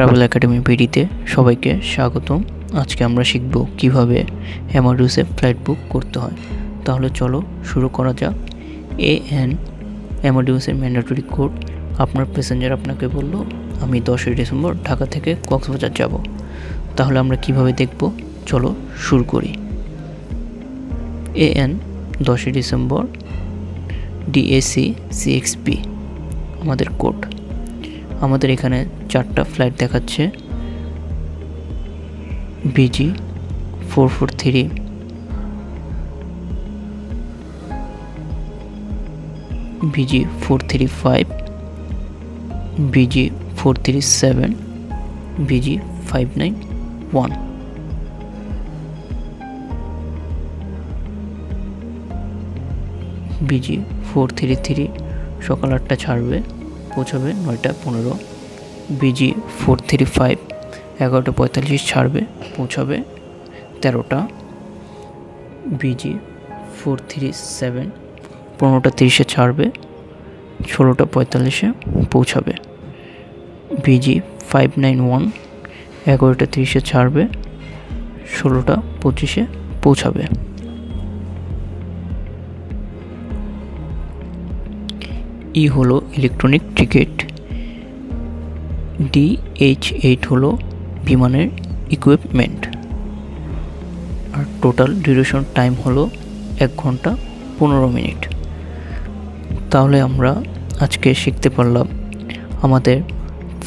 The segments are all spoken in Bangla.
ট্রাভেল একাডেমি বিডিতে সবাইকে স্বাগতম। আজকে আমরা শিখব কিভাবে অ্যামাডিউসে ফ্লাইট বুক করতে হয়। তাহলে চলো শুরু করা যাক। অ্যামাডিউসের ম্যান্ডেটরি কোড। আপনার প্যাসেঞ্জার আপনাকে বলল আমি 10ই ডিসেম্বর ঢাকা থেকে কক্সবাজার যাব। তাহলে আমরা কিভাবে দেখব, চলো শুরু করি। AN 10ই ডিসেম্বর DAC CXP আমাদের কোড। আমাদের এখানে 4টা ফ্লাইট দেখাচ্ছে। BG 443, BG 435, BG 437, BG 591। BG 433 সকাল 8টা ছাড়বে, পৌঁছাবে 9টা 15। BG 435 11টা 45 ছাড়বে, পৌঁছাবে 13টা। BG 437 15টা 30-এ ছাড়বে, 16টা 45-এ পৌঁছাবে। BG 591 11টা 30-এ ছাড়বে, 16টা 25-এ পৌঁছাবে। ই হলো ইলেকট্রনিক টিকিট, DH8 হলো বিমানের ইকুইপমেন্ট, আর টোটাল ডিউরেশন টাইম হলো 1 ঘন্টা 15 মিনিট। তাহলে আমরা আজকে শিখতে পারলাম আমাদের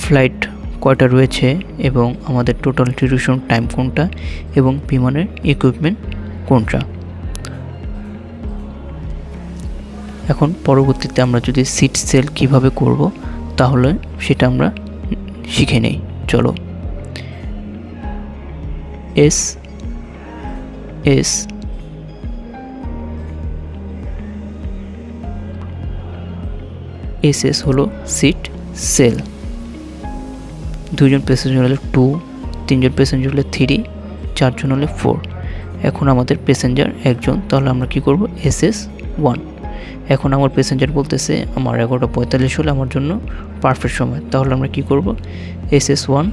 ফ্লাইট কয়টা রয়েছে এবং আমাদের টোটাল ডিউরেশন টাইম কোনটা এবং বিমানের ইকুইপমেন্ট কোনটা। এখন পরবর্তীতে আমরা যদি সিট সেল কিভাবে করব তাহলে সেটা আমরা শিখে নেই। চলো। SS হলো সিট সেল। 2জন প্যাসেঞ্জার হলে 2, 3জন প্যাসেঞ্জার হলে 3, 4জন হলে 4। এখন আমাদের প্যাসেঞ্জার 1জন, তাহলে আমরা কি করব, SS1। এখন আমার প্যাসেঞ্জার বলতেছে আমার 11টা 45 হলে আমার জন্য পারফেক্ট সময়, তাহলে আমরা কি করব, SS1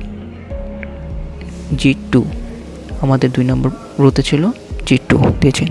G2। আমাদের 2 নম্বর রোতে ছিল G2 দিয়েছি।